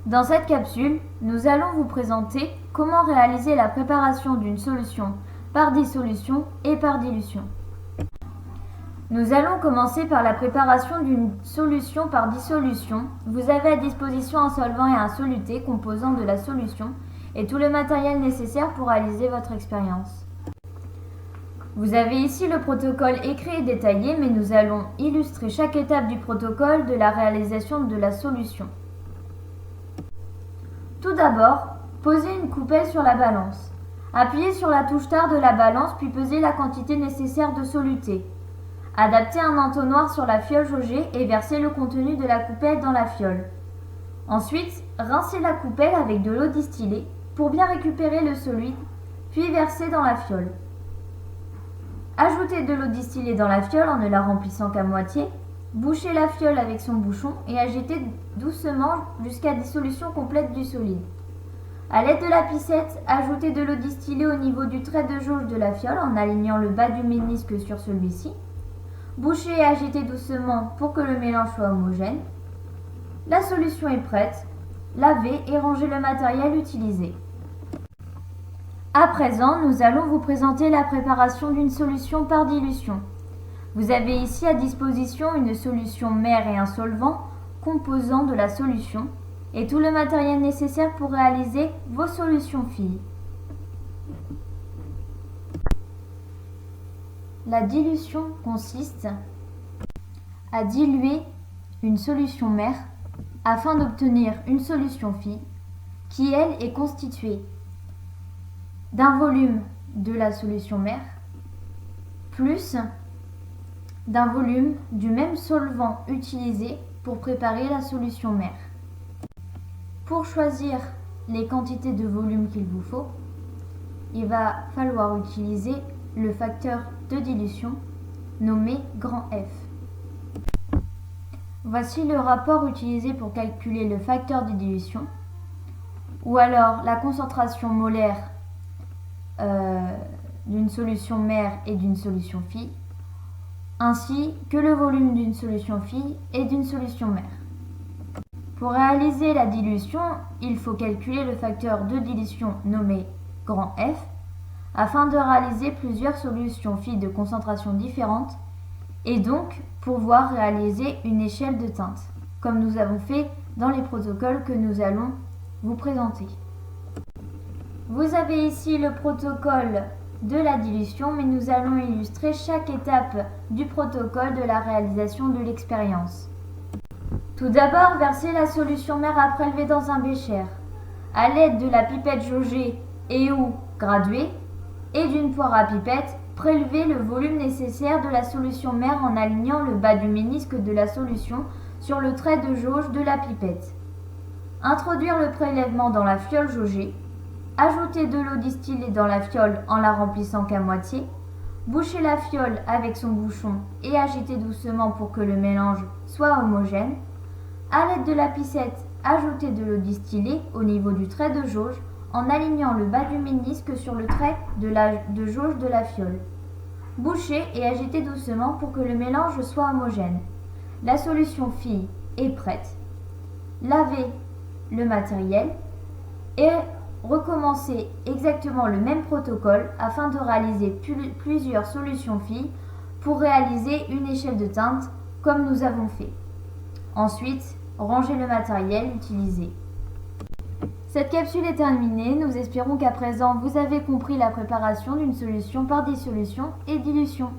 Dans cette capsule, nous allons vous présenter comment réaliser la préparation d'une solution par dissolution et par dilution. Nous allons commencer par la préparation d'une solution par dissolution. Vous avez à disposition un solvant et un soluté composant de la solution et tout le matériel nécessaire pour réaliser votre expérience. Vous avez ici le protocole écrit et détaillé, mais nous allons illustrer chaque étape du protocole de la réalisation de la solution. Tout d'abord, posez une coupelle sur la balance. Appuyez sur la touche tard de la balance puis pesez la quantité nécessaire de soluté. Adaptez un entonnoir sur la fiole jaugée et versez le contenu de la coupelle dans la fiole. Ensuite, rincez la coupelle avec de l'eau distillée pour bien récupérer le solide, puis versez dans la fiole. Ajoutez de l'eau distillée dans la fiole en ne la remplissant qu'à moitié. Bouchez la fiole avec son bouchon et agitez doucement jusqu'à dissolution complète du solide. A l'aide de la piscette, ajoutez de l'eau distillée au niveau du trait de jauge de la fiole en alignant le bas du ménisque sur celui-ci. Bouchez et agitez doucement pour que le mélange soit homogène. La solution est prête. Lavez et rangez le matériel utilisé. À présent, nous allons vous présenter la préparation d'une solution par dilution. Vous avez ici à disposition une solution mère et un solvant composant de la solution et tout le matériel nécessaire pour réaliser vos solutions filles. La dilution consiste à diluer une solution mère afin d'obtenir une solution fille qui, elle, est constituée d'un volume de la solution mère plus d'un volume du même solvant utilisé pour préparer la solution mère. Pour choisir les quantités de volume qu'il vous faut, il va falloir utiliser le facteur de dilution nommé grand F. Voici le rapport utilisé pour calculer le facteur de dilution, ou alors la concentration molaire d'une solution mère et d'une solution fille, ainsi que le volume d'une solution fille et d'une solution mère. Pour réaliser la dilution, il faut calculer le facteur de dilution nommé grand F afin de réaliser plusieurs solutions filles de concentration différentes et donc pouvoir réaliser une échelle de teinte, comme nous avons fait dans les protocoles que nous allons vous présenter. Vous avez ici le protocole de la dilution, mais nous allons illustrer chaque étape du protocole de la réalisation de l'expérience. Tout d'abord, versez la solution mère à prélever dans un bécher. À l'aide de la pipette jaugée et ou graduée et d'une poire à pipette, prélevez le volume nécessaire de la solution mère en alignant le bas du ménisque de la solution sur le trait de jauge de la pipette. Introduire le prélèvement dans la fiole jaugée. Ajoutez de l'eau distillée dans la fiole en la remplissant qu'à moitié. Bouchez la fiole avec son bouchon et agitez doucement pour que le mélange soit homogène. A l'aide de la piscette, ajoutez de l'eau distillée au niveau du trait de jauge en alignant le bas du ménisque sur le trait de jauge de la fiole. Bouchez et agitez doucement pour que le mélange soit homogène. La solution fille est prête. Lavez le matériel et recommencez exactement le même protocole afin de réaliser plusieurs solutions filles pour réaliser une échelle de teinte comme nous avons fait. Ensuite, rangez le matériel utilisé. Cette capsule est terminée. Nous espérons qu'à présent vous avez compris la préparation d'une solution par dissolution et dilution.